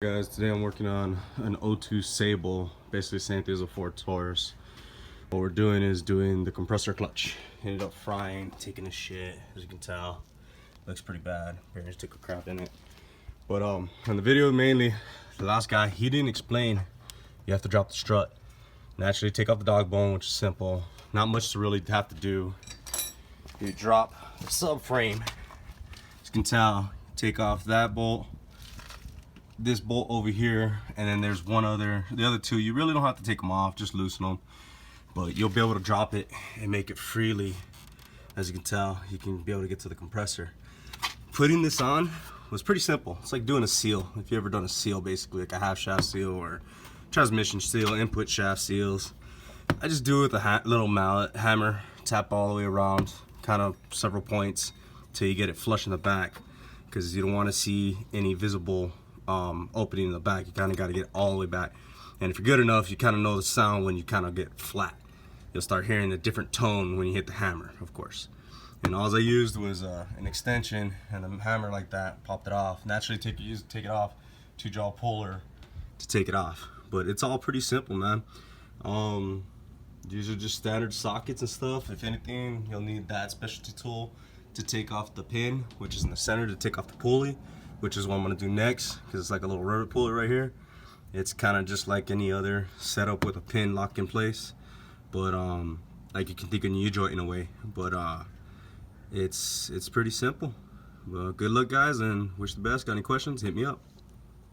Guys, today I'm working on an O2 Sable, basically same thing as a Ford Taurus. What we're doing is doing the compressor clutch. Ended up frying, taking a shit, as you can tell. Looks pretty bad. Parents took a crap in it. But on the video mainly, the last guy, he didn't explain you have to drop the strut. Naturally take off the dog bone, which is simple. Not much to really have to do. You drop the subframe. As you can tell, take off that bolt, this bolt over here, and then there's the other two you really don't have to take them off, just loosen them, but you'll be able to drop it and make it freely. As you can tell, you can be able to get to the compressor. Putting this on was pretty simple. It's like doing a seal. If you ever done a seal, basically like a half shaft seal or transmission seal, input shaft seals, I just do it with a little mallet hammer, tap all the way around, kind of several points till you get it flush in the back, because you don't want to see any visible opening in the back. You kind of got to get it all the way back, and if you're good enough, you kind of know the sound when you kind of get flat. You'll start hearing a different tone when you hit the hammer, of course. And all I used was an extension and a hammer like that, popped it off. Naturally take it off, 2-jaw puller to take it off, but it's all pretty simple, man. These are just standard sockets and stuff. If anything, you'll need that specialty tool to take off the pin, which is in the center, to take off the pulley, which is what I'm gonna do next, because it's like a little rubber pulley right here. It's kind of just like any other setup with a pin locked in place, but like you can think of a U-joint in a way, but it's pretty simple. Well, good luck guys, and wish the best. Got any questions, hit me up.